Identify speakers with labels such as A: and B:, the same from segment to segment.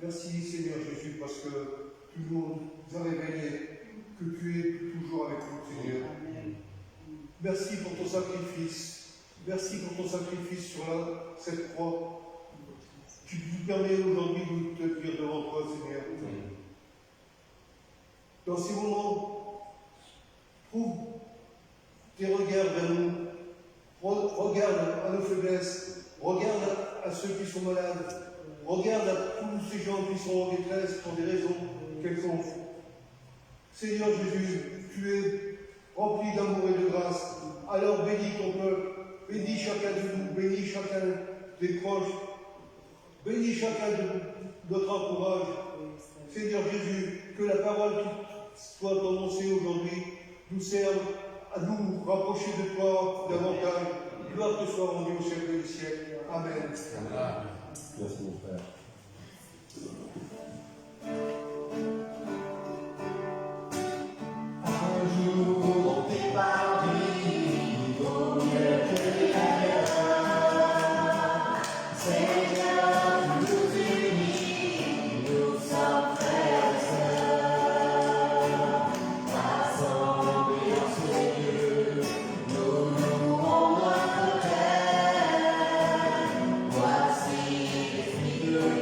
A: Merci Seigneur Jésus, parce que tu nous as révélé que tu es toujours avec nous, Seigneur. Amen. Merci pour ton sacrifice. Merci pour ton sacrifice sur cette croix. Tu nous permets aujourd'hui de te dire devant toi, Seigneur. Amen. Dans ces moments, trouve tes regards vers nous. Regarde à nos faiblesses. Regarde à ceux qui sont malades. Regarde à tous ces gens qui sont en détresse pour des raisons quelconques. Seigneur Jésus, tu es rempli d'amour et de grâce. Alors bénis ton peuple, bénis chacun de nous, bénis chacun des proches, bénis chacun de notre entourage. Seigneur Jésus, que la parole qui soit annoncée aujourd'hui nous serve à nous rapprocher de toi davantage. Gloire te soit rendue au siècle des siècles. Amen.
B: Amen. Merci mon frère.
C: Un jour, t'es parmi au milieu de Seigneur, nous unis, nous sommes frères et sœurs, rassemblés en ce lieu, nous louons notre Père. Voici les figures.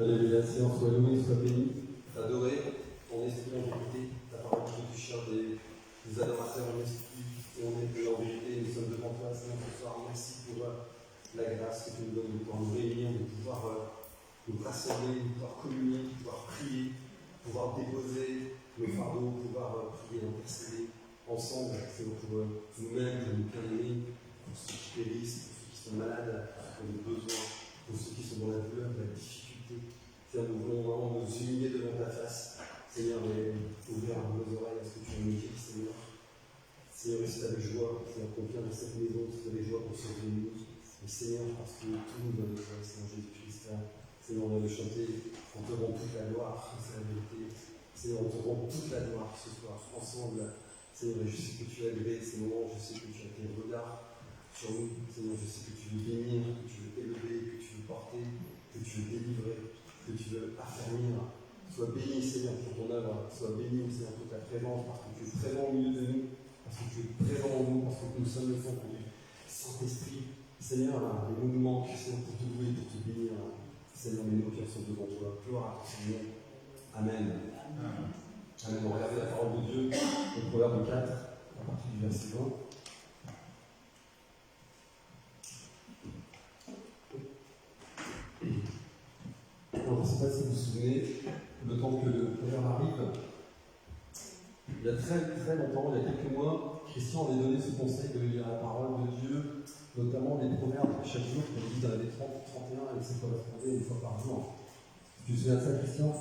B: Alléluia, Seigneur, sois loué, sois béni, adoré, ton esprit en vérité, ta parole qui touche des adorateurs en esprit, et on est en vérité, nous sommes devant toi, Seigneur, ce soir. Merci pour la grâce que tu nous donnes de pouvoir nous réunir, de pouvoir nous rassembler, de pouvoir communier, de pouvoir prier, de pouvoir déposer nos fardeaux, de pouvoir prier, intercéder ensemble, Seigneur, pour nous-mêmes, pour nous bien-aimer, pour ceux qui périssent, pour ceux qui sont malades, pour nos besoins, pour ceux qui sont dans la douleur, la difficulté. Seigneur, nous voulons vraiment nous humilier devant ta face, Seigneur, et ouvrir nos oreilles à ce que tu nous dis, Seigneur. Seigneur, si tu as de joie, Seigneur, qu'on vient dans cette maison, si tu as de joie pour sauver nous. Mais Seigneur, parce que tout nous donne de joie, Seigneur Jésus-Christ, Seigneur, on vient de chanter, on te rend toute la gloire, c'est la vérité. Seigneur, on te rend toute la gloire ce soir, ensemble. Seigneur, je sais que tu as agréé ces moments, je sais que tu as tes regards sur nous. Seigneur, je sais que tu veux bénir, que tu veux élever, que tu veux porter, que tu veux délivrer, que tu veux affermir. Sois béni, Seigneur, pour ton œuvre. Sois béni, Seigneur, pour ta présence, parce que tu es présent au milieu de nous, parce que tu es présent en nous, parce que nous sommes le temple du Saint-Esprit. Seigneur, il nous manque, Seigneur, pour te louer, pour te bénir. Seigneur, mais nos cœurs sont devant toi. Gloire à ton Seigneur. Amen. Amen. On va regarder la parole de Dieu au Proverbe 4, à partir du verset 20. Alors, je ne sais pas si vous vous souvenez, le temps que le Proverbe arrive, il y a très longtemps, il y a quelques mois, Christian avait donné ce conseil de lire la parole de Dieu, notamment des proverbes chaque jour, comme il dit dans les 30, 31, et c'est correspondait une fois par jour. Tu te souviens de ça, Christian?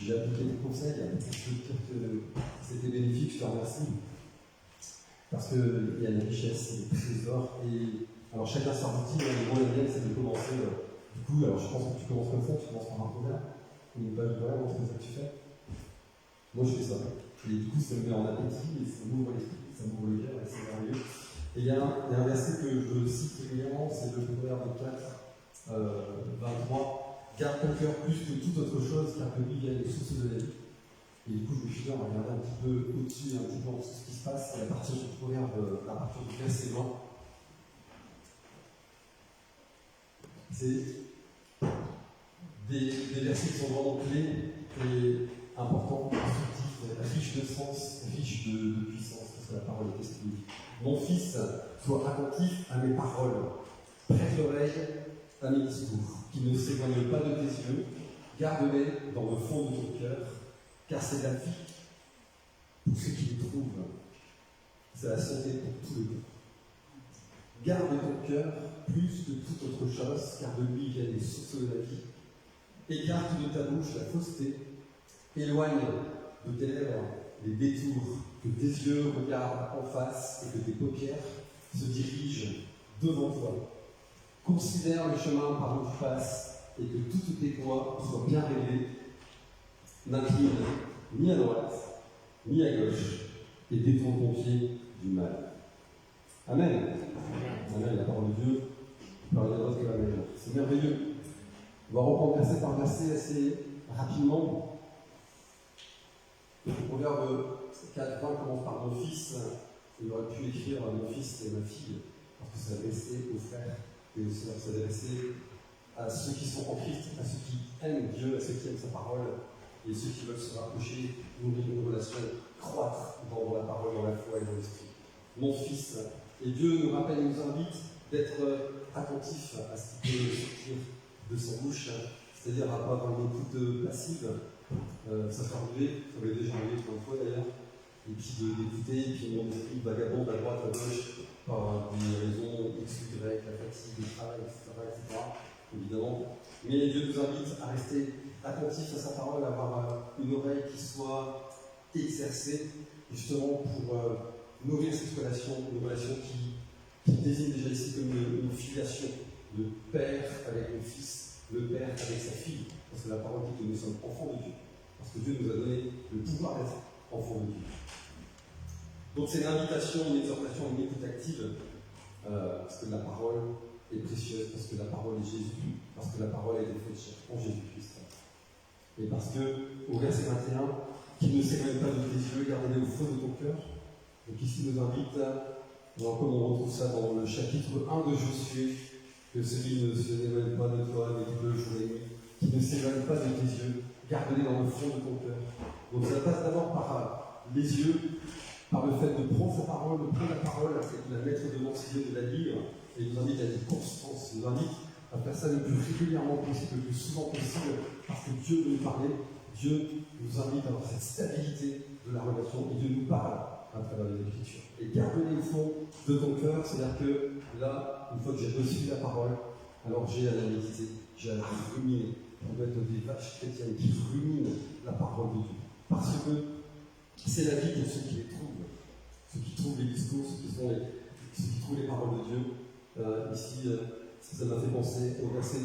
B: J'ai appliqué le conseil, je veux dire que c'était bénéfique, je te remercie. Parce qu'il y a une richesse, des trésors, et alors chacun sa routine, le bon et c'est de commencer. Du coup, alors je pense que tu commences comme ça, tu commences par un proverbe, une page de proverbe, c'est ça que tu fais. Moi je fais ça. Et du coup, ça me met en appétit, et ça m'ouvre l'esprit, ça m'ouvre le cœur, et c'est merveilleux. Et il y a un verset que je cite régulièrement, c'est le Proverbe 4, 23. Garde ton cœur plus que toute autre chose, car de lui viennent les sources de la vie. Et du coup, je me suis dit, on va regarder un petit peu au-dessus, un petit peu en dessous ce qui se passe, et à partir du Proverbe, à partir du verset 20. C'est des versets qui sont vraiment clés et importants, instructifs, riches de sens, riches de puissance, parce que la parole est esprit. Mon fils, sois attentif à mes paroles, prête l'oreille à mes discours, qui ne s'éloignent pas de tes yeux, garde-les dans le fond de ton cœur, car c'est la vie pour ceux qui les trouvent, c'est la santé pour tous les jours. Garde ton cœur plus que toute autre chose, car de lui viennent les sources de la vie. Écarte de ta bouche la fausseté, éloigne de tes lèvres les détours, que tes yeux regardent en face et que tes paupières se dirigent devant toi. Considère le chemin par où tu passes et que toutes tes voies soient bien réglées. N'incline ni à droite, ni à gauche, et détourne ton pied du mal. Amen. Amen, la parole de Dieu, par les autres que la meilleure. C'est merveilleux. On va reprendre verset par verset assez rapidement. Le Proverbe 4, 20 commence par mon fils. Il aurait pu écrire mon fils et ma fille, parce que ça s'adressait aux frères et aux sœurs, s'adressait à ceux qui sont en Christ, à ceux qui aiment Dieu, à ceux qui aiment sa parole, et ceux qui veulent se rapprocher, nourrir une relation, croître dans la parole, dans la foi et dans l'esprit. Mon fils. Et Dieu nous rappelle, il nous invite d'être attentifs à ce qui peut sortir de sa bouche, c'est-à-dire à ne pas avoir une écoute passive, ça fait enlever, ça m'est déjà enlevé plein de fois d'ailleurs, et puis d'écouter, et puis mon esprit vagabonde à droite, à gauche, par des raisons X, Y, la fatigue, le travail, etc., évidemment. Mais Dieu nous invite à rester attentifs à sa parole, à avoir une oreille qui soit exercée, justement pour nourrir cette relation, une relation qui désigne déjà ici comme une filiation, le père avec le fils, le père avec sa fille, parce que la parole dit que nous sommes enfants de Dieu, parce que Dieu nous a donné le pouvoir d'être enfants de Dieu. Donc c'est une invitation, une exhortation, une écoute active, parce que la parole est précieuse, parce que la parole est Jésus, parce que la parole est faite chair en Jésus-Christ. Et parce que, au verset 21, qui ne s'éloigne pas de tes yeux, garde-les au fond de ton cœur. Donc ici nous invite, comme on retrouve ça dans le chapitre 1 de Josué, que celui ne s'éloigne pas de toi, mais le jour et nuit, qui ne s'éloigne pas de tes yeux, garde-les dans le fond de ton cœur. Donc ça passe d'abord par les yeux, par le fait de prendre sa parole, de prendre la parole, et de la mettre devant ses yeux, de la lire, et nous invite à une constance, nous invite à faire ça le plus régulièrement possible, le plus souvent possible, parce que Dieu veut nous parler, Dieu nous invite à avoir cette stabilité de la relation, et Dieu nous parle à travers les Écritures. Et garde-les au fond de ton cœur, c'est-à-dire que là, une fois que j'ai reçu la parole, alors j'ai à la méditer, j'ai à la ruminer, pour être des vaches chrétiennes qui ruminent la parole de Dieu. Parce que c'est la vie de ceux qui les trouvent, ceux qui trouvent les discours, ceux qui trouvent les paroles de Dieu. Ici, ça m'a fait penser au verset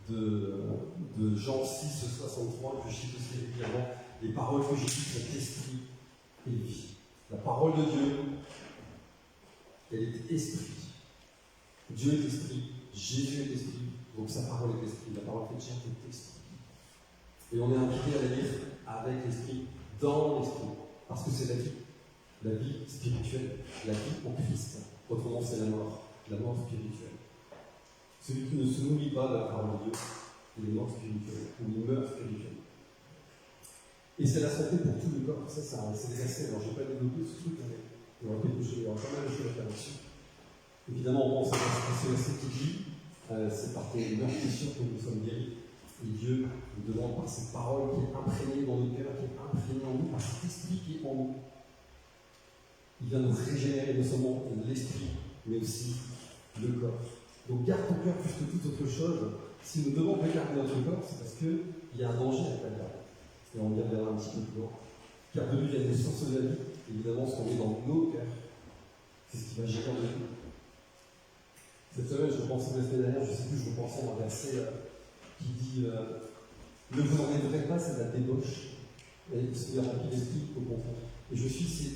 B: de Jean 6, 63, que je cite aussi régulièrement. Les paroles que j'ai dites sont esprit et vie. La parole de Dieu, elle est esprit. Dieu est esprit, Jésus est esprit, donc sa parole est esprit. La parole de Dieu est esprit. Et on est invité à la lire avec l'esprit, dans l'esprit, parce que c'est la vie spirituelle, la vie en Christ. Autrement, c'est la mort spirituelle. Celui qui ne se nourrit pas de la parole de Dieu, il est mort spirituel, ou il meurt spirituellement. Et c'est la santé pour tout le corps. Ça, c'est des aspects. Alors, je ne vais pas développer ce truc, mais il y aura quelque chose, il y aura pas mal de choses à faire dessus. Évidemment, on pense à ce verset qui dit c'est par tes meurtrissures que nous sommes guéris. Et Dieu nous demande par cette parole qui est imprégnée dans nos cœurs, qui est imprégnée en nous, par cet esprit qui est en nous. Il vient nous régénérer non seulement l'esprit, mais aussi le corps. Donc garde ton cœur plus que toute autre chose. Si nous devons garder notre corps, c'est parce qu'il y a un danger avec la garde. Et on y reviendra un petit peu plus loin. Car de lui vient une source de la vie. Évidemment, ce qu'on met dans nos cœurs, c'est ce qui va gérer de nous. Cette semaine, je pensais la semaine dernière, je ne sais plus, je pensais à un verset qui dit ne vous enlèverez pas, c'est la débauche. Et c'est rempli d'esprit au contraire. Et je suis,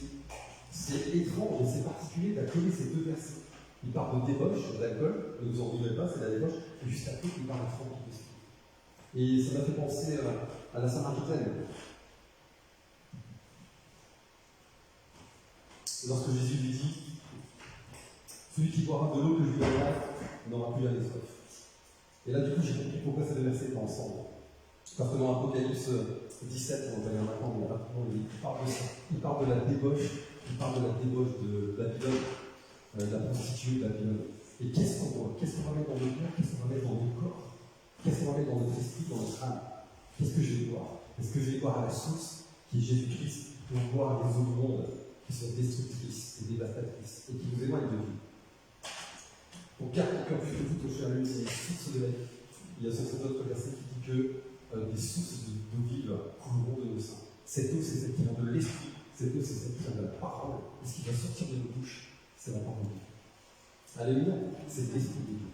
B: c'est étrange et c'est particulier d'accoler ces deux versets. Il parle de débauche, d'alcool, ne vous enlèverez pas, c'est la débauche, et juste après, il parle de rempli d'esprit. Et ça m'a fait penser à la Samaritaine. Lorsque Jésus lui dit celui qui boira de l'eau que je lui donnerai n'aura plus jamais soif. Et là, du coup, j'ai compris pourquoi ces deux versets étaient ensemble. Parce que dans Apocalypse 17, on va regarder maintenant, mais rapidement, il parle de ça. Il parle de la débauche, de Babylone, la prostituée de Babylone. Et qu'est-ce qu'on voit? Qu'est-ce qu'on va mettre dans nos cœurs? Qu'est-ce qu'on va mettre dans nos corps? Qu'est-ce qu'on va mettre dans notre esprit, dans notre âme? Qu'est-ce que je vais boire? Est-ce que je vais boire à la source, qui est Jésus-Christ, ou boire les eaux du monde, qui sont destructrices et dévastatrices, et qui nous éloignent de Dieu? Donc, garde ton cœur plus que tout au cher à lui, c'est les sources de la vie. Il y a cet autre verset qui dit que des sources d'eau vive couleront de nos seins. Cette eau, c'est celle qui vient de l'esprit. Cette eau, c'est celle qui vient de la parole. Et ce qui va sortir de nos bouches, c'est la parole de Dieu. Alléluia, c'est l'esprit de Dieu.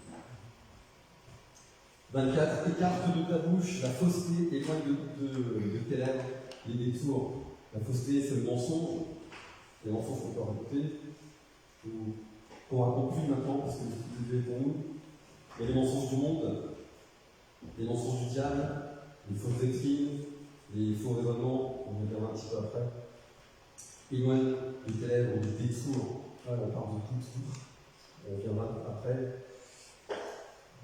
B: 24. Écarte de ta bouche la fausseté, éloigne de tes lèvres les détours. La fausseté, c'est le mensonge. Les mensonges qu'on peut raconter, qu'on raconte plus maintenant parce que c'est plus pour nous. Il y a les mensonges du monde, les mensonges du diable, les fausses doctrines, les faux raisonnements, on y reviendra un petit peu après. Éloigne de tes lèvres des détours. Là, on parle de tout. On reviendra après.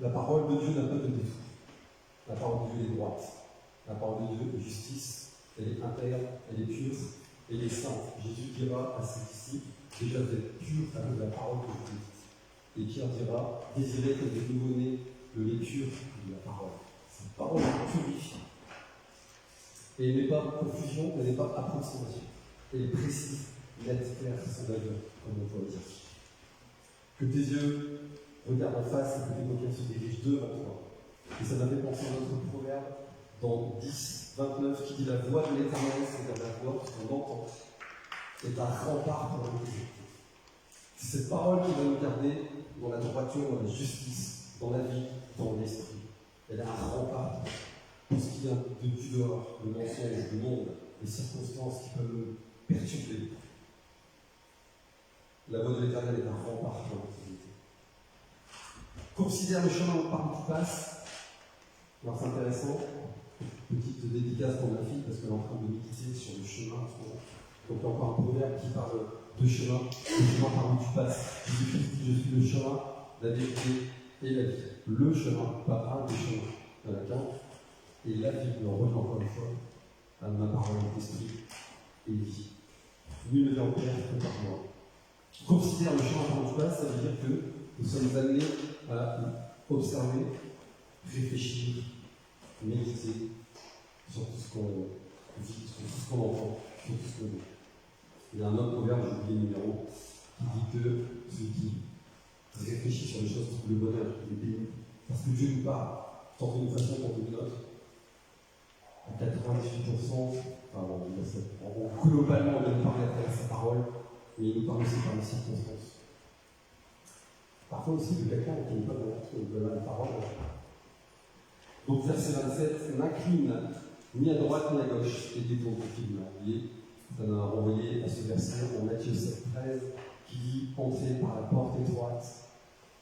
B: La parole de Dieu n'a pas de détour. La parole de Dieu est droite. La parole de Dieu est justice. Elle est intègre, elle est pure, elle est sainte. Jésus dira à ses disciples, déjà vous êtes purs à cause de la parole que je vous dis. Et Pierre dira, désirez que des nouveau-nés le lait pur de la parole. Cette parole purifie. Et elle n'est pas confusion, elle n'est pas approximation. Elle est précise, nette, claire, sans valeur, comme on peut le dire. Que tes yeux regardent en face et que tes paupières se dirigent devant toi. Et ça m'a fait penser à notre proverbe dans 10, 29 qui dit la voix de l'Éternel, c'est-à-dire la voix qu'on entend, est un rempart pour l'intégrité. C'est cette parole qui va nous garder dans la droiture, dans la justice, dans la vie, dans l'esprit. Elle est un rempart pour ce qui vient du dehors, le mensonge, le monde, les circonstances qui peuvent nous perturber. La voix de l'Éternel est un rempart pour l'intégrité. Considère le chemin par où tu passes. Alors c'est intéressant, petite dédicace pour ma fille parce qu'elle est en train de méditer sur le chemin en ce moment. Donc il y a encore un proverbe qui parle de chemin, le chemin par où tu passes. Jésus-Christ dit, je suis le chemin, la vérité et la vie. Le chemin, pas un des chemins. Il y en a qu'un. Et la vie, on revient encore une fois à ma parole d'esprit et vie. Nul ne vient au Père que par moi. Considère le chemin par où tu passes, ça veut dire que nous sommes amenés à observer, réfléchir, méditer sur tout ce qu'on vit, sur tout ce qu'on entend, sur tout ce qu'on veut. Il y a un autre proverbe, j'ai oublié le numéro, qui dit que celui qui réfléchit sur les choses trouve le bonheur, il est béni. Parce que Dieu nous parle, tant d'une façon tant d'une autre. À 98%, globalement, on vient de parler à travers sa parole, mais il nous parle aussi par les circonstances. Parfois aussi de quelqu'un qui n'est pas dans la parole. Donc, verset 27, n'incline ni à droite ni à gauche, et détourne ton pied du mal. Ça m'a renvoyé à ce verset en Matthieu 7, 13, qui dit entrez par la porte étroite,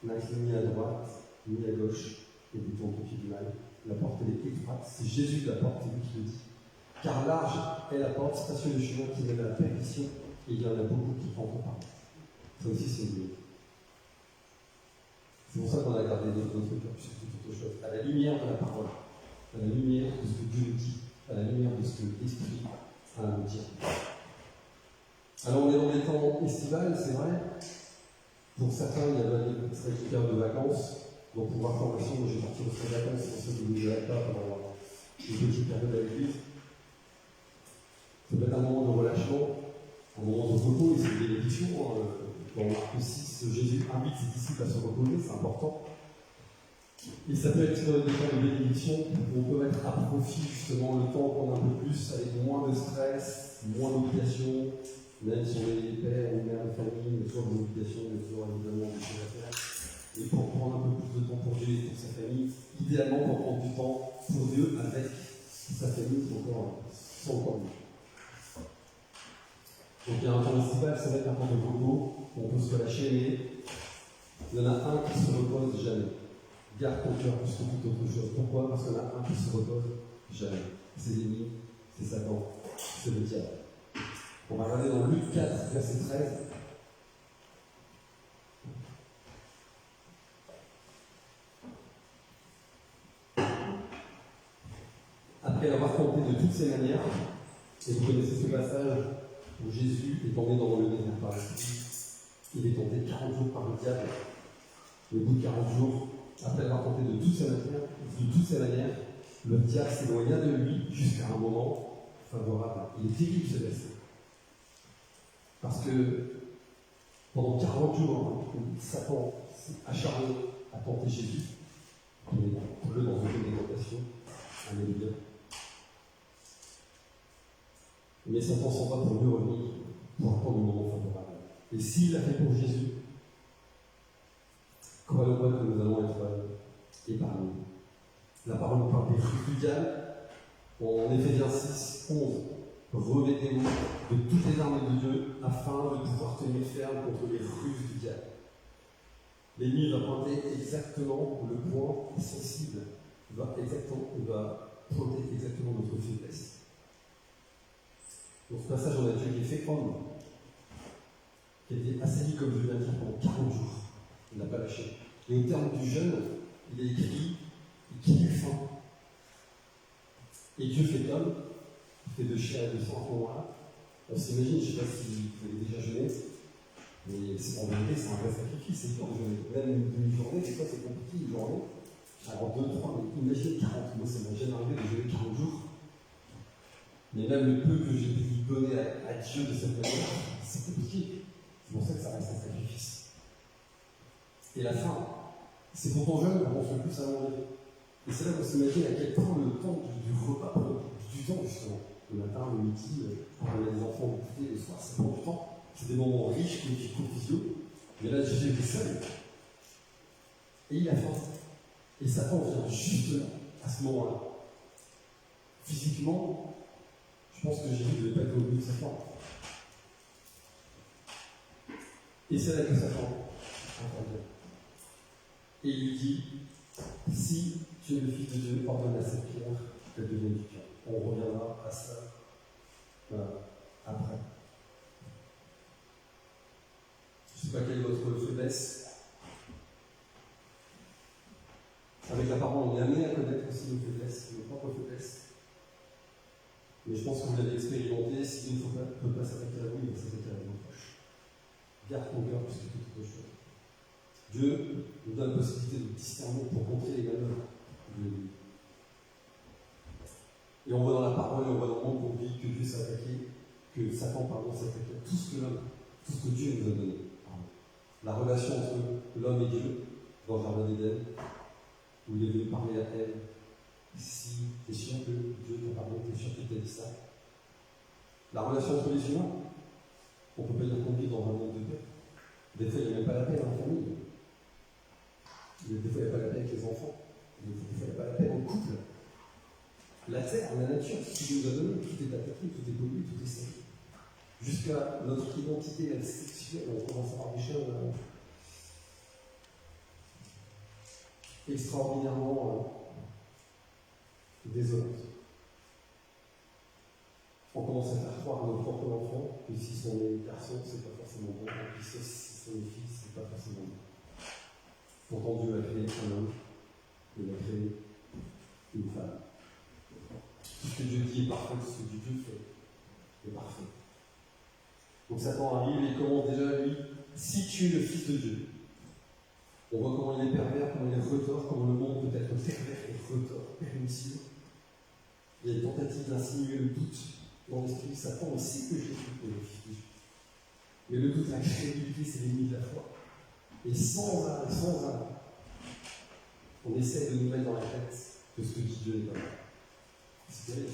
B: n'incline ni à droite ni à gauche, et détourne ton pied du mal. La porte elle est étroite, c'est Jésus de la porte, c'est lui qui le dit. Car large est la porte, spacieux le chemin qui mène à la perdition, et il y en a beaucoup qui entrent par là. Ça aussi, c'est une. C'est pour ça qu'on a gardé notre cœur sur toute autre chose. À la lumière de la parole, à la lumière de ce que Dieu dit, à la lumière de ce que l'Esprit dire. Alors on est dans des temps estivales, c'est vrai. Pour certains, il y a des période de vacances. Donc pour voir formation, moi j'ai parti aussi de vacances, c'est pour ça que vous ne verrez pas pendant une petite période à l'église. Ça peut être un moment de relâchement, un moment de repos, et c'est une bénédiction. Dans Marc 6, Jésus invite ses disciples à se reposer, c'est important. Et ça peut être des temps de bénédiction où on peut mettre à profit justement le temps qu'on a un peu plus, avec moins de stress, moins d'obligations, même si on est pères ou mères de famille, il y a toujours des obligations, il y a toujours évidemment des choses à faire. Et pour prendre un peu plus de temps pour Dieu et pour sa famille, idéalement pour prendre du temps pour Dieu avec sa famille, c'est encore mieux. Donc il y a un temps estival, ça va être un temps de repos, où on peut se relâcher, mais il y en a un qui se repose jamais. Garde ton cœur plus que toute autre chose. Pourquoi? Parce qu'il y en a un qui se repose jamais. C'est l'ennemi, c'est Satan, c'est le diable. On va regarder dans Luc 4, verset 13. Après avoir tenté de toutes ses manières, et vous connaissez ce passage où Jésus est tombé dans le désert par l'esprit, il est tenté 40 jours par le diable. Et au bout de 40 jours, après avoir tenté de toutes ses manières, le diable s'éloigna de lui jusqu'à un moment favorable. Il est terrible ce verset. Parce que pendant 40 jours, Satan s'est acharné à tenter Jésus, qui est dans une tentation. Alléluia. Mais Satan s'en va pour mieux revenir, pour attendre le moment favorable. Et s'il l'a fait pour Jésus, croyons-moi que nous allons être épargnés. La parole nous parle des fruits du diable. En Éphésiens 6, 11, revêtez-vous de toutes les armes de Dieu afin de pouvoir tenir ferme contre les ruses du diable. L'ennemi va pointer exactement le point sensible, va pointer exactement notre faiblesse. Dans ce passage, on a Dieu qui est fait homme, qui a été assailli, comme je viens de dire, pendant 40 jours. Il n'a pas lâché. Et au terme du jeûne, il est écrit qu'il eut faim. Et Dieu fait homme, il fait de chair et de sang à ce moment-là. On s'imagine, je ne sais pas si vous avez déjà jeûné, mais en vérité, c'est un vrai sacrifice, c'est dur de jeûner. Même une demi-journée, des fois c'est compliqué, une journée. Alors 2, 3, mais imaginez 40. Moi, ça m'a jamais arrivé de jeûner 40 jours. Mais même le peu que j'ai pu donner à Dieu de cette manière, c'est compliqué. C'est pour ça que ça reste un sacrifice. Et la faim, c'est quand on jeûne, on se plus à manger. Et c'est là qu'on s'imagine à quel point le temps du repas, du temps justement, le matin, le midi, quand on a des enfants au goûter, le soir, ça prend du temps. C'est des moments riches, conviviaux. Mais là, Jésus était seul. Et il a faim. Et Satan vient juste là, à ce moment-là. Physiquement, je pense que Jésus ne devait pas être au milieu de Satan. Et c'est là que Satan intervient. Et il lui dit, si tu es le Fils de Dieu, ordonne à cette pierre qu'elle devienne du pain. On reviendra à ça après. Je ne sais pas quelle est votre faiblesse. Avec la parole, on est amené à connaître aussi nos faiblesses, nos propres faiblesses. Mais je pense que vous l'avez expérimenté, si Dieu ne peut pas s'attaquer à vous, il va s'attaquer à vos proches. Garde ton cœur plus que toute autre chose. Dieu nous donne la possibilité de discerner pour contrer les manœuvres de l'ennemi. Et on voit dans la parole, on voit dans le monde qu'on dit que Dieu s'est attaqué, que Satan, s'est attaqué à tout ce que Dieu nous a donné. La relation entre l'homme et Dieu, dans le jardin d'Éden, où il est venu parler à elle. Si tu es sûr que Dieu t'a parlé, tu es sûr qu'il t'a dit ça. La relation entre les humains, on ne peut pas dire qu'on vit dans un monde de paix. Des fois, il n'y a même pas la paix dans la famille. Des fois, il n'y a pas la paix avec les enfants. Des fois, il n'y a pas la paix dans le couple. La terre, la nature, tout ce qu'il nous a donné, tout est attaqué, tout est pollué, tout est sec. Jusqu'à notre identité sexuelle, on commence à avoir des choses extraordinairement désolantes. On commence à faire croire à nos propres enfants que si sont des garçons, c'est pas forcément bon, et puis si sont des filles, c'est pas forcément bon. Pourtant, Dieu a créé un homme, il a créé une femme. Tout ce que Dieu dit est parfait, tout ce que Dieu fait et parfait. Donc Satan arrive et commence déjà, lui, si tu es le Fils de Dieu. On voit comment il est pervers, comment il est retors, comment le monde peut être pervers et retors, pernicieux. Il y a une tentative d'insinuer le doute dans l'esprit de Satan. On sait que Jésus est le Fils de Dieu. Mais le doute, la crédulité, c'est l'ennemi de la foi. Et sans arrêt, on essaie de nous mettre dans la tête que ce que dit Dieu n'est pas vrai. C'est terrible.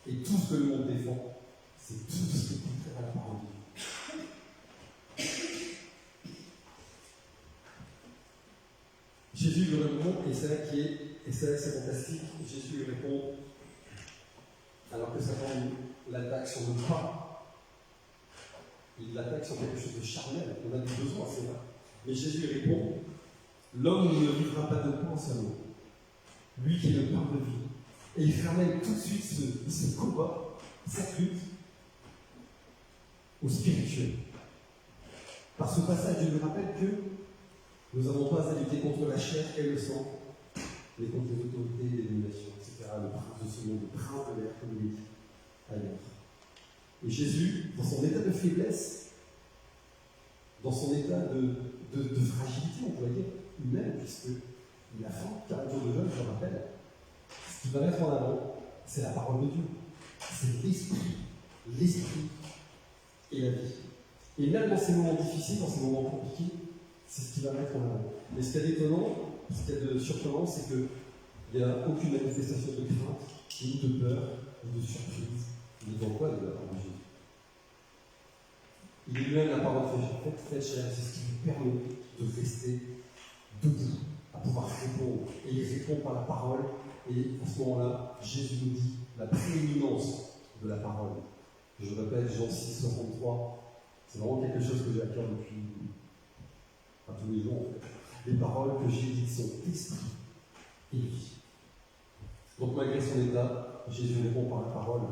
B: Et tout ce que le monde défend, c'est tout ce qui est contraire à la parole de Dieu. Jésus lui répond, et c'est là c'est fantastique, Jésus lui répond, alors que Satan l'attaque sur le pas, il l'attaque sur quelque chose de charnel, on a des besoins, c'est vrai. Mais Jésus lui répond, l'homme ne vivra pas de pain seulement, lui qui est le pain de vie. Et il ramène tout de suite ce combat, cette lutte, au spirituel. Par ce passage, je me rappelle que nous n'avons pas à lutter contre la chair et le sang, mais contre les autorités, les dominations, etc., le prince de ce monde, le prince de l'air, comme il est dit ailleurs. Et Jésus, dans son état de faiblesse, dans son état de fragilité, on pourrait dire, humaine, puisqu'il a faim, 40 jours de jeûne, je le rappelle, ce qu'il va mettre en avant, c'est la parole de Dieu. C'est l'esprit et la vie. Et même dans ces moments difficiles, dans ces moments compliqués, c'est ce qu'il va mettre en avant. Mais ce qu'il y a d'étonnant, ce qu'il y a de surprenant, c'est qu'il n'y a aucune manifestation de crainte, ni de peur, ni de surprise, ni d'angoisse de la parole de Jésus. Il est lui-même la parole faite chair, c'est ce qui lui permet de rester debout, à pouvoir répondre. Et il répond par la parole, et à ce moment-là, Jésus nous dit la prééminence de la parole. Je répète, Jean 6, 63, c'est vraiment quelque chose que j'ai à cœur depuis tous les jours, en fait. Les paroles que j'ai dites sont esprit et vie. Donc malgré son état, Jésus répond par la parole.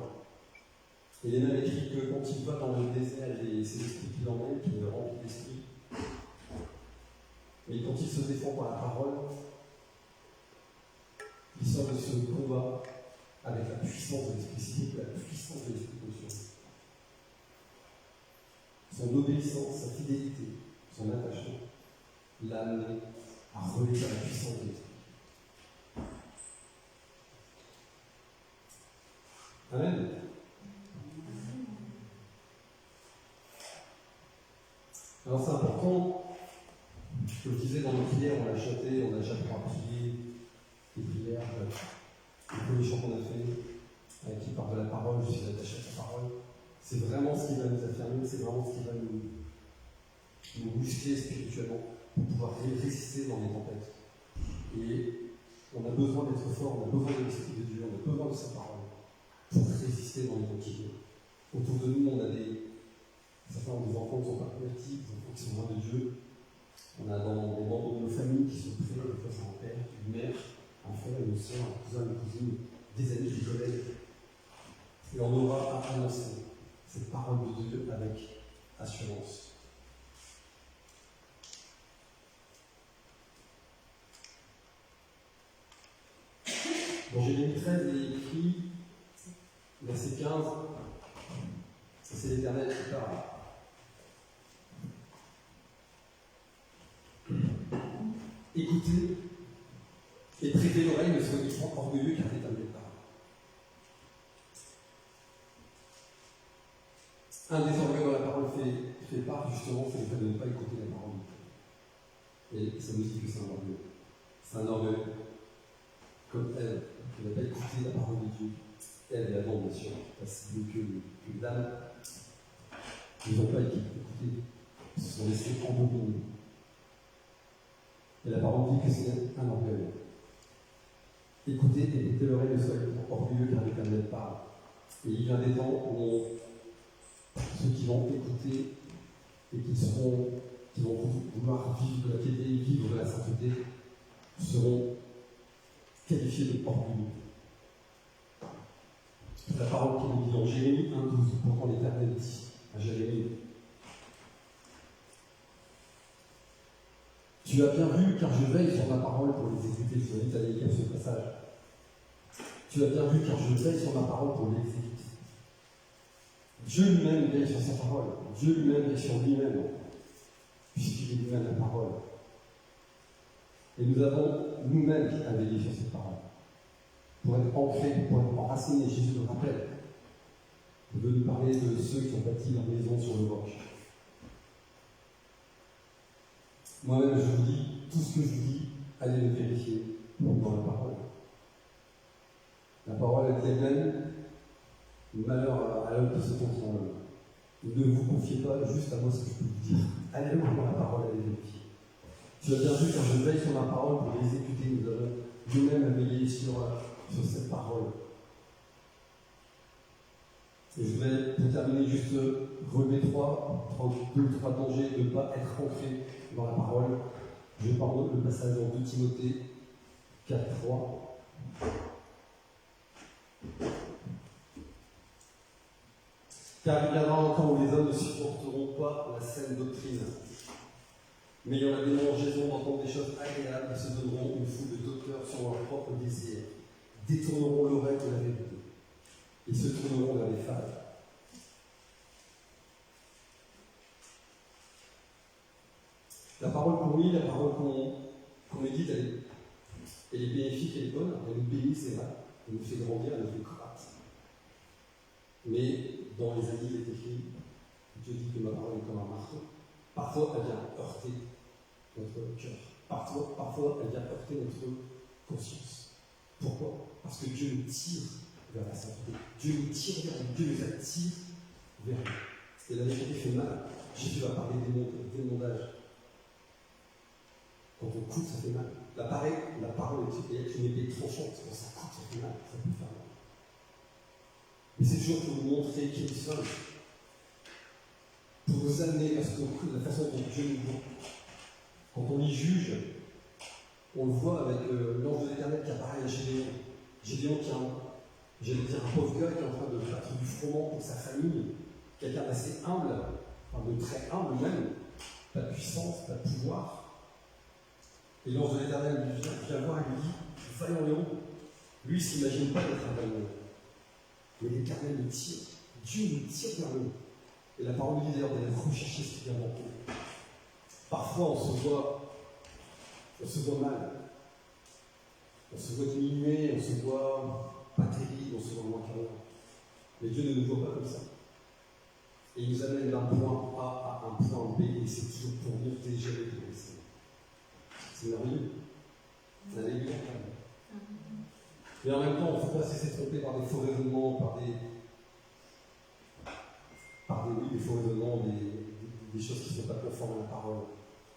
B: Et il est même écrit que quand il va dans le désert, c'est l'esprit qui l'emmène, qui le remplit d'esprit. Et quand il se défend par la parole, il sort de ce combat avec la puissance de l'esprit, c'est la puissance de l'esprit conscient. Son obéissance, sa fidélité, son attachement, l'a amené à relever la puissance de l'esprit. Amen. Alors c'est important, je le disais dans nos prières, on l'a chanté, on a déjà prié les prières, les premiers chants qu'on a fait, qui parlent de la parole, je suis attaché à sa parole. C'est vraiment ce qui va nous affirmer, c'est vraiment ce qui va nous muscler spirituellement pour pouvoir résister dans les tempêtes. Et on a besoin d'être fort, on a besoin de l'Esprit de Dieu, on a besoin de sa parole pour résister dans les tempêtes. Autour de nous, on a certains ont des enfants qui ne sont pas convertis, des enfants qui sont loin de Dieu. On a dans des membres de nos familles qui sont prêts, des fois c'est un père, une mère, un frère, une soeur, un cousin, une cousine, des amis, des collègues. Et on aura à annoncer cette parole de Dieu avec assurance. Dans Jérémie 13, il est écrit, verset 15, c'est l'Éternel qui parle. Écoutez et prêtez l'oreille, ne soyez pas orgueilleux car l'Éternel parle. Un des orgueils dont la parole fait part, justement, c'est le fait de ne pas écouter la parole de Dieu. Et ça nous dit que c'est un orgueil. C'est un orgueil. Comme elle, qui n'a pas écouté la parole de Dieu. Elle et Adam, bien sûr, parce que Dame, ils n'ont pas écouté. Ils se sont laissés abandonner. Et la parole dit que c'est un orgueil. Écoutez et mettez l'oreille, ne soyez pas orgueilleux car l'Éternel parle. Et il vient des temps où ceux qui vont écouter et qui vont vouloir vivre de la piété, vivre de la sainteté, seront qualifiés de orgueilleux. La parole qui nous dit dans Jérémie 1,12, pourtant l'Éternel dit à Jérémie: tu as bien vu, car je veille sur ma parole pour l'exécuter. Je vous invite à lire ce passage. Tu as bien vu, car je veille sur ma parole pour l'exécuter. Dieu lui-même veille sur sa parole. Dieu lui-même veille sur lui-même, puisqu'il est lui-même la parole. Et nous avons nous-mêmes à veiller sur cette parole. Pour être ancrés, pour être enracinés, Jésus le rappelle. Il veut nous parler de ceux qui ont bâti leur maison sur le roc. Moi-même, je vous dis, tout ce que je vous dis, allez le vérifier dans la parole. La parole est elle-même, malheur à l'homme qui se confie en l'homme. Ne vous confiez pas juste à moi ce que je peux vous dire. Allez voir dans la parole, allez vérifier. Tu as bien vu, quand je veille sur ma parole pour l'exécuter, nous avons nous-mêmes à veiller sur cette parole. Et je vais, pour terminer, juste relever deux ou trois dangers de ne pas être ancré dans la parole. Je parle le passage en 2 Timothée 4, 3. Car il viendra un temps où les hommes ne supporteront pas la saine doctrine, mais il y en a des démangeaisons d'entendre des choses agréables et se donneront une foule de docteurs sur leur propre désir, détourneront l'oreille de la vérité, et se tourneront vers les fables. La parole qu'on lit, la parole qu'on médite, elle est bénéfique, elle est bonne, elle nous bénit, c'est vrai, elle nous fait grandir, elle nous fait croître. Mais dans les années, il est écrit, Dieu dit que ma parole est comme un marteau. Parfois, elle vient heurter notre cœur. Parfois, elle vient heurter notre conscience. Pourquoi? Parce que Dieu nous tire vers la sainteté. Dieu nous tire vers lui. Dieu nous attire vers lui. Et la vérité fait mal. Jésus va parler d'émondage. Quand on coupe, ça fait mal. La parole est une épée tranchante. Quand ça coupe, ça fait mal. Ça peut faire mal. Mais c'est toujours pour nous montrer qui nous sommes. Pour nous amener à ce que la façon dont Dieu nous voit. Quand on y juge, on le voit avec l'ange de l'Éternel qui apparaît à Gédéon. Gédéon qui est j'allais dire un pauvre gars qui est en train de battre du froment pour sa famille, quelqu'un d'assez humble, enfin de très humble même, pas de puissance, pas de pouvoir. Et l'ange de l'Éternel lui vient voir et lui dit, vaillant lion. Lui, il ne s'imagine pas d'être un vaillant lion. Mais l'Éternel le tire. Dieu nous tire vers nous. Et la parole dit d'ailleurs d'aller rechercher ce qui vient manquer. Parfois, on se voit mal. On se voit diminué, on se voit pas terrible, on se voit moins qu'avant. Mais Dieu ne nous voit pas comme ça. Et il nous amène d'un point A à un point B, et c'est toujours pour monter, jamais pour laisser. C'est merveilleux. Alléluia. Mais en même temps, il ne faut pas se laisser tromper par des faux raisonnements, par des faux raisonnements, des choses qui ne sont pas conformes à la parole.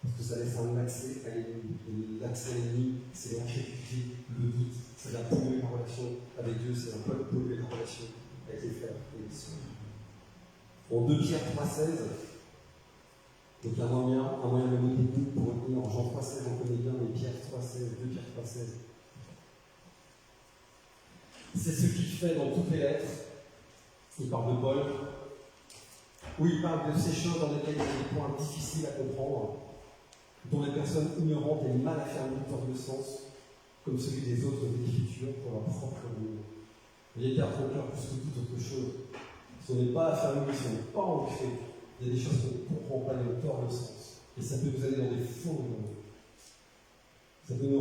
B: Parce que ça laisse un accès à l'ennemi. Et l'accès à l'ennemi, c'est l'incrédulité, le doute, ça vient polluer la relation avec Dieu, ça vient polluer la relation avec les frères et les sœurs. En 2 Pierre 3,16, donc un moyen mémotechnique pour retenir en Jean 3,16, on connaît bien, mais Pierre 3,16, 2 Pierre 3,16. C'est ce qu'il fait dans toutes les lettres. Il parle de Paul, où il parle de ces choses dans lesquelles il y a des points difficiles à comprendre, dont les personnes ignorantes et mal affermies tordent le sens, comme celui des autres d'écriture pour leur propre amour. Il garde ton cœur plus que toute autre chose. Si on n'est pas affermi, si on n'est pas ancré, il y a des choses qu'on ne comprend pas et on tord le sens. Et ça peut nous aller dans des faux raisonnements. Ça peut nous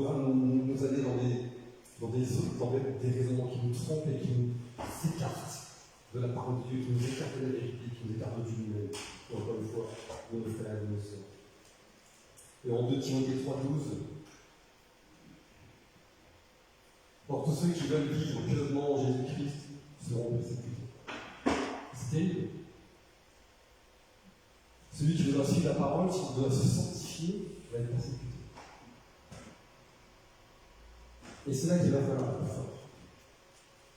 B: aller dans des raisonnements qui nous trompent et qui nous écartent de la parole de Dieu, qui nous écartent de la vérité, qui nous écartent du lui-même. Encore une fois, de nos frères et de nos sœurs. Et en 2 Timothée 3,12, pour tous ceux qui veulent vivre pieusement en Jésus-Christ seront persécutés. C'est terrible. Celui qui doit suivre la parole, s'il doit se sanctifier, va être persécuté. Et c'est là qu'il va falloir être fort.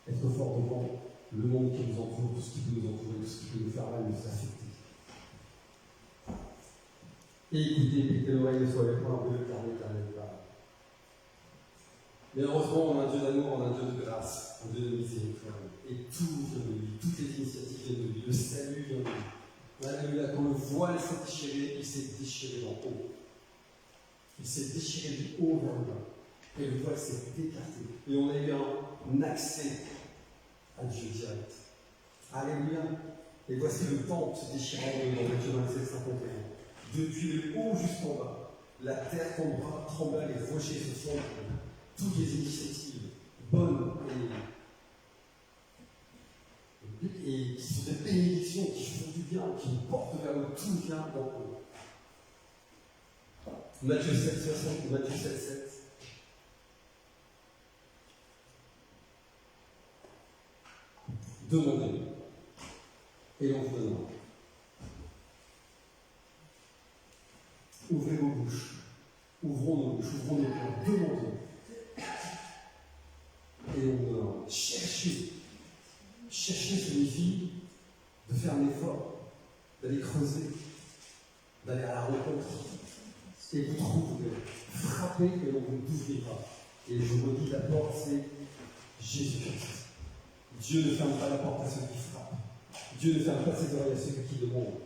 B: Être fort devant le monde qui nous entoure, tout ce qui peut nous entourer, tout ce qui peut nous faire mal, nous affecter. Et écoutez, que l'oreille ne soit avec moi, un peu l'éternel parle. Mais heureusement, on a un Dieu d'amour, on a un Dieu de grâce, un Dieu de miséricorde. Et tout vient de lui, toutes les initiatives viennent de lui, le salut vient de lui. Alléluia, quand le voile s'est déchiré, il s'est déchiré d'en haut. Il s'est déchiré du haut vers le bas. Et le voile s'est écarté. Et on a eu un accès à Dieu direct. Alléluia. Et voici le temple se déchirant dans Matthieu 27, 51. Depuis le haut jusqu'en bas, la terre trembla, les rochers se fondent. Toutes les initiatives bonnes et qui sont des bénédictions, qui font du bien, qui nous portent vers le tout bien dans eux. Matthieu 7, 60 ou Matthieu 7, 7. Demandez, et l'on vous donnera. Ouvrez vos bouches, ouvrons nos bouches, ouvrons nos cœurs, demandez, et on vous donnera. Cherchez ce défi de faire un effort, d'aller creuser, d'aller à la rencontre, et vous trouverez. Frappez et on vous ouvrira. Et je vous redis, la porte, c'est Jésus-Christ. Dieu ne ferme pas la porte à ceux qui frappent. Dieu ne ferme pas ses oreilles à ceux qui demandent.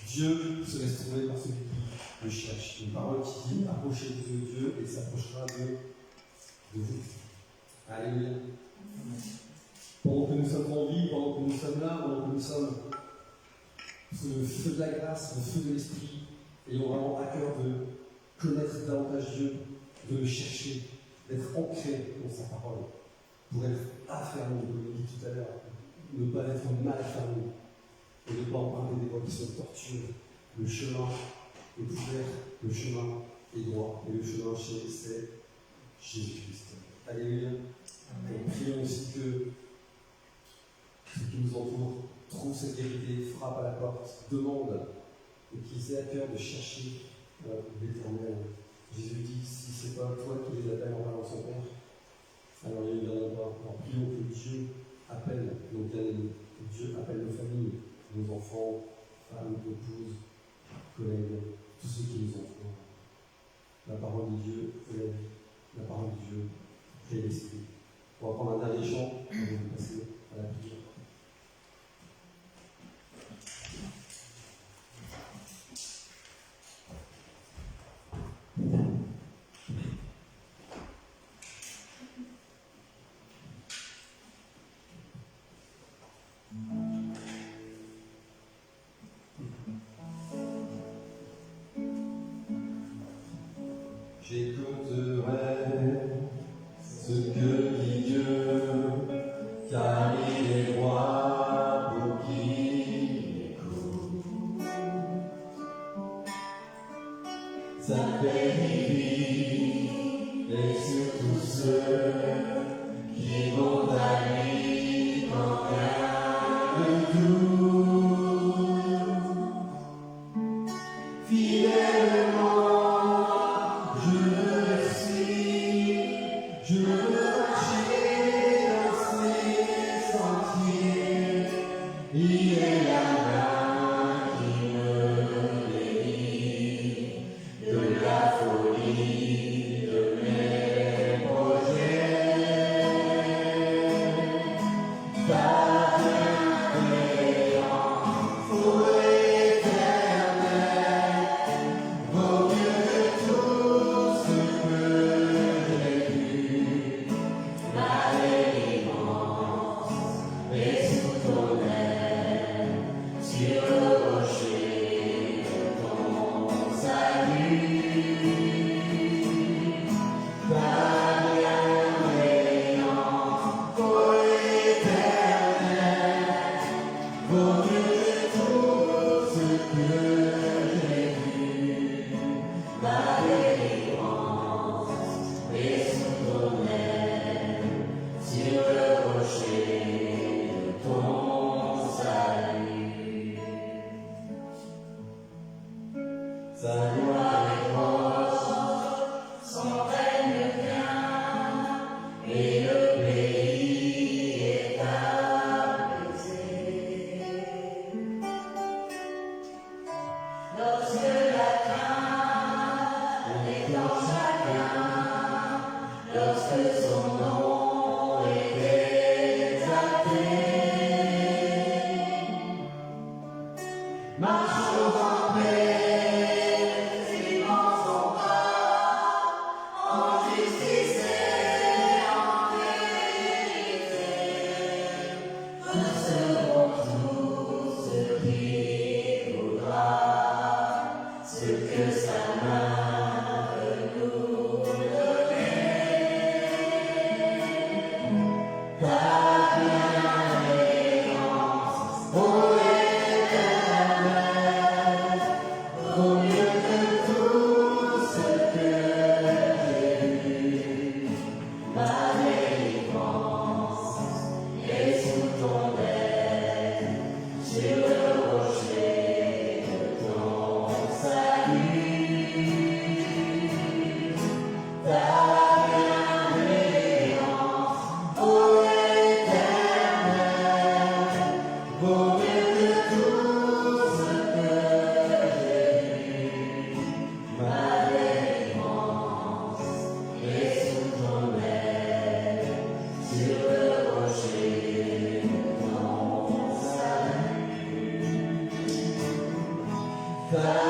B: Dieu se laisse trouver par celui qui le cherche. Une parole qui dit, approchez-vous de Dieu et il s'approchera de vous. Alléluia. Pendant que nous sommes en vie, pendant que nous sommes là, pendant que nous sommes sous le feu de la grâce, le feu de l'esprit, ayons vraiment à cœur de connaître davantage Dieu, de le chercher, d'être ancré dans sa parole, pour être affermi, comme je l'ai dit tout à l'heure, ne pas être mal affermi, et ne pas emprunter des voies qui sont tortueuses. Le chemin est ouvert, le chemin est droit, et le chemin c'est Jésus-Christ. Alléluia. Et prions aussi que ceux qui nous entourent trouvent cette vérité, frappent à la porte, demandent, et qu'ils aient à cœur de chercher l'Éternel. Jésus dit, si ce n'est pas toi qui les appelles en parlant son Père, alors ils ne viendront pas. Alors prions que Dieu appelle nos bien-aimés, que Dieu appelle nos familles, nos enfants, femmes, épouses, collègues, tous ceux qui nous entourent. La parole de Dieu est la vie, la parole de Dieu est l'esprit. On va prendre un dernier chant avant de passer à la prière. J'écouterai ce que dit Dieu, car il est roi pour qui écoute. Sa vérité est sur tous ceux qui vont à lui quand rien ne doute. Fidèlement, je veux marcher dans ses sentiers. Il est la main qui me bénit de la folie de mes projets. Ta bienveillance
C: ta